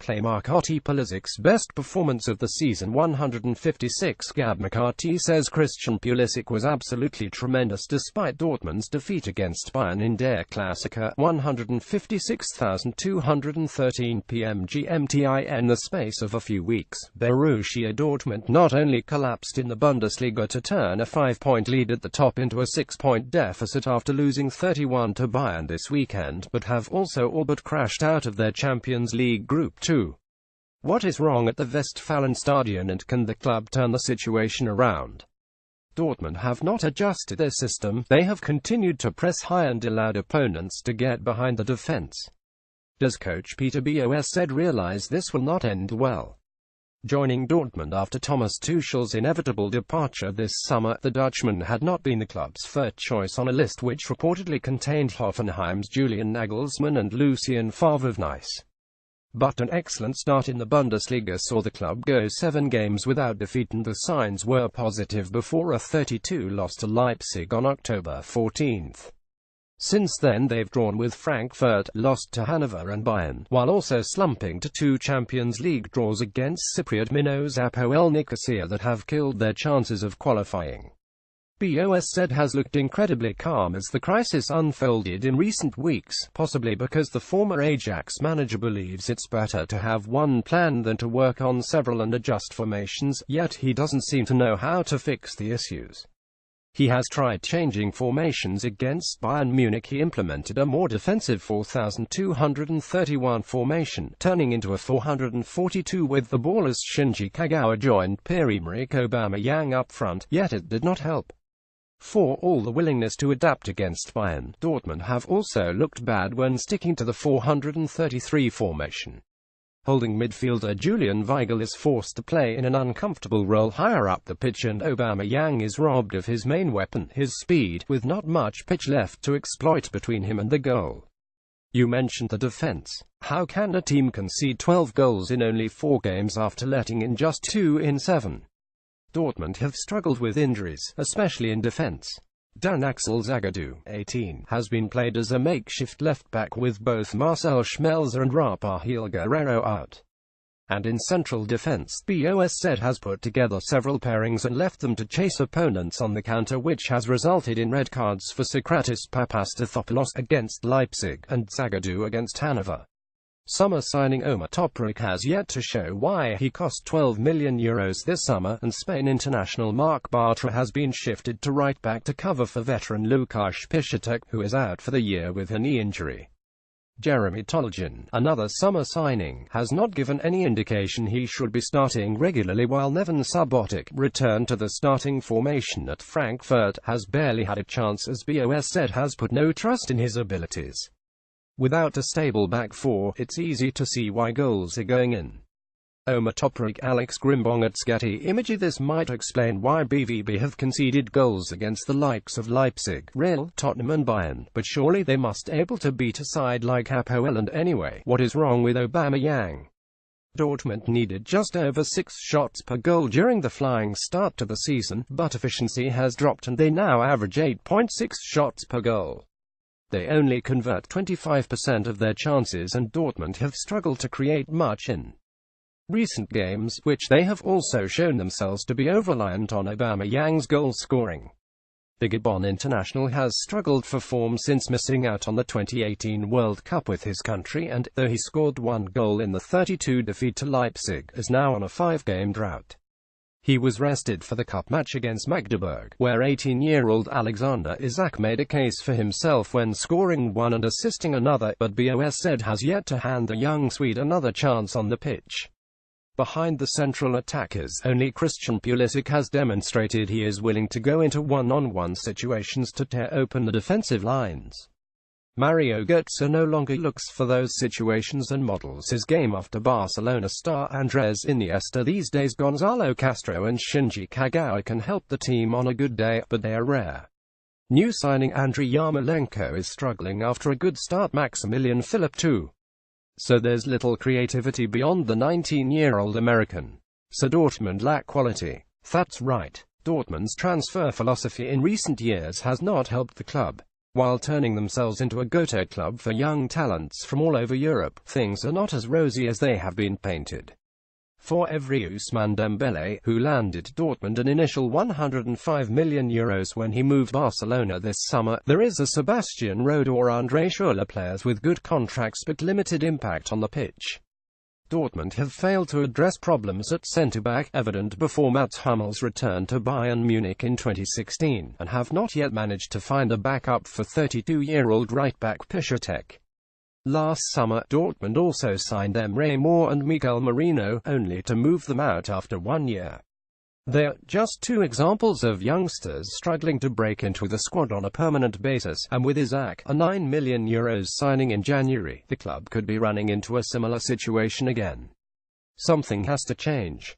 play Marcotti Pulisic's best performance of the season 156. Gab McCarthy says Christian Pulisic was absolutely tremendous despite Dortmund's defeat against Bayern in Der Klassiker 156,213 p.m. GMT. In the space of a few weeks, Borussia Dortmund not only collapsed in the Bundesliga to turn a 5-point lead at the top into a 6-point deficit after losing 31 to Bayern this weekend, but have also all but crashed out of their Champions League Group 2. What is wrong at the Westfalenstadion, and can the club turn the situation around? Dortmund have not adjusted their system. They have continued to press high and allowed opponents to get behind the defense. Does coach Peter Bosz realize this will not end well? Joining Dortmund after Thomas Tuchel's inevitable departure this summer, the Dutchman had not been the club's first choice on a list which reportedly contained Hoffenheim's Julian Nagelsmann and Lucien Favre of Nice. But an excellent start in the Bundesliga saw the club go 7 games without defeat, and the signs were positive before a 3-2 loss to Leipzig on October 14. Since then they've drawn with Frankfurt, lost to Hanover and Bayern, while also slumping to 2 Champions League draws against Cypriot Minot's Apoel Nicosia that have killed their chances of qualifying. Bosz has looked incredibly calm as the crisis unfolded in recent weeks, possibly because the former Ajax manager believes it's better to have one plan than to work on several and adjust formations, yet he doesn't seem to know how to fix the issues. He has tried changing formations against Bayern Munich. He implemented a more defensive 4,231 formation, turning into a 442 with the ball as Shinji Kagawa joined Pierre-Emerick Aubameyang up front, yet it did not help. For all the willingness to adapt against Bayern, Dortmund have also looked bad when sticking to the 433 formation. Holding midfielder Julian Weigl is forced to play in an uncomfortable role higher up the pitch, and Aubameyang is robbed of his main weapon, his speed, with not much pitch left to exploit between him and the goal. You mentioned the defense. How can a team concede 12 goals in only 4 games after letting in just 2 in 7? Dortmund have struggled with injuries, especially in defense. Dan Axel Zagadou, 18, has been played as a makeshift left-back with both Marcel Schmelzer and Rafael Guerreiro out. And in central defense, Bosz has put together several pairings and left them to chase opponents on the counter, which has resulted in red cards for Sokratis Papastathopoulos against Leipzig, and Zagadou against Hanover. Summer signing Omar Toprak has yet to show why he cost €12 million this summer, and Spain international Marc Bartra has been shifted to right back to cover for veteran Lukasz Piszczek, who is out for the year with a knee injury. Jeremy Toljan, another summer signing, has not given any indication he should be starting regularly, while Neven Subotic, returned to the starting formation at Frankfurt, has barely had a chance as Bosz has put no trust in his abilities. Without a stable back four, it's easy to see why goals are going in. Omar Toprak, Alex Grimbong at Getty Imagery. This might explain why BVB have conceded goals against the likes of Leipzig, Real, Tottenham and Bayern, but surely they must able to beat a side like Apoel. And anyway, what is wrong with Aubameyang? Dortmund needed just over 6 shots per goal during the flying start to the season, but efficiency has dropped and they now average 8.6 shots per goal. They only convert 25% of their chances, and Dortmund have struggled to create much in recent games, which they have also shown themselves to be over-reliant on Aubameyang's goal scoring. The Gabon international has struggled for form since missing out on the 2018 World Cup with his country, and, though he scored 1 goal in the 3-2 defeat to Leipzig, is now on a 5-game drought. He was rested for the cup match against Magdeburg, where 18-year-old Alexander Isak made a case for himself when scoring 1 and assisting another, but Bosz has yet to hand the young Swede another chance on the pitch. Behind the central attackers, only Christian Pulisic has demonstrated he is willing to go into one-on-one situations to tear open the defensive lines. Mario Götze no longer looks for those situations and models his game after Barcelona star Andres Iniesta. These days Gonzalo Castro and Shinji Kagawa can help the team on a good day, but they are rare. New signing Andriy Yarmolenko is struggling after a good start. Maximilian Philipp too. So there's little creativity beyond the 19-year-old American. So Dortmund lack quality. That's right. Dortmund's transfer philosophy in recent years has not helped the club. While turning themselves into a go-to club for young talents from all over Europe, things are not as rosy as they have been painted. For every Ousmane Dembele, who landed Dortmund an initial €105 million when he moved Barcelona this summer, there is a Sebastian Rode or Andre Schürrle, players with good contracts but limited impact on the pitch. Dortmund have failed to address problems at centre-back, evident before Mats Hummels returned to Bayern Munich in 2016, and have not yet managed to find a backup for 32-year-old right-back Piszczek. Last summer, Dortmund also signed Emre Mor and Miguel Merino, only to move them out after 1 year. They're just two examples of youngsters struggling to break into the squad on a permanent basis, and with Isaac, a €9 million signing in January, the club could be running into a similar situation again. Something has to change.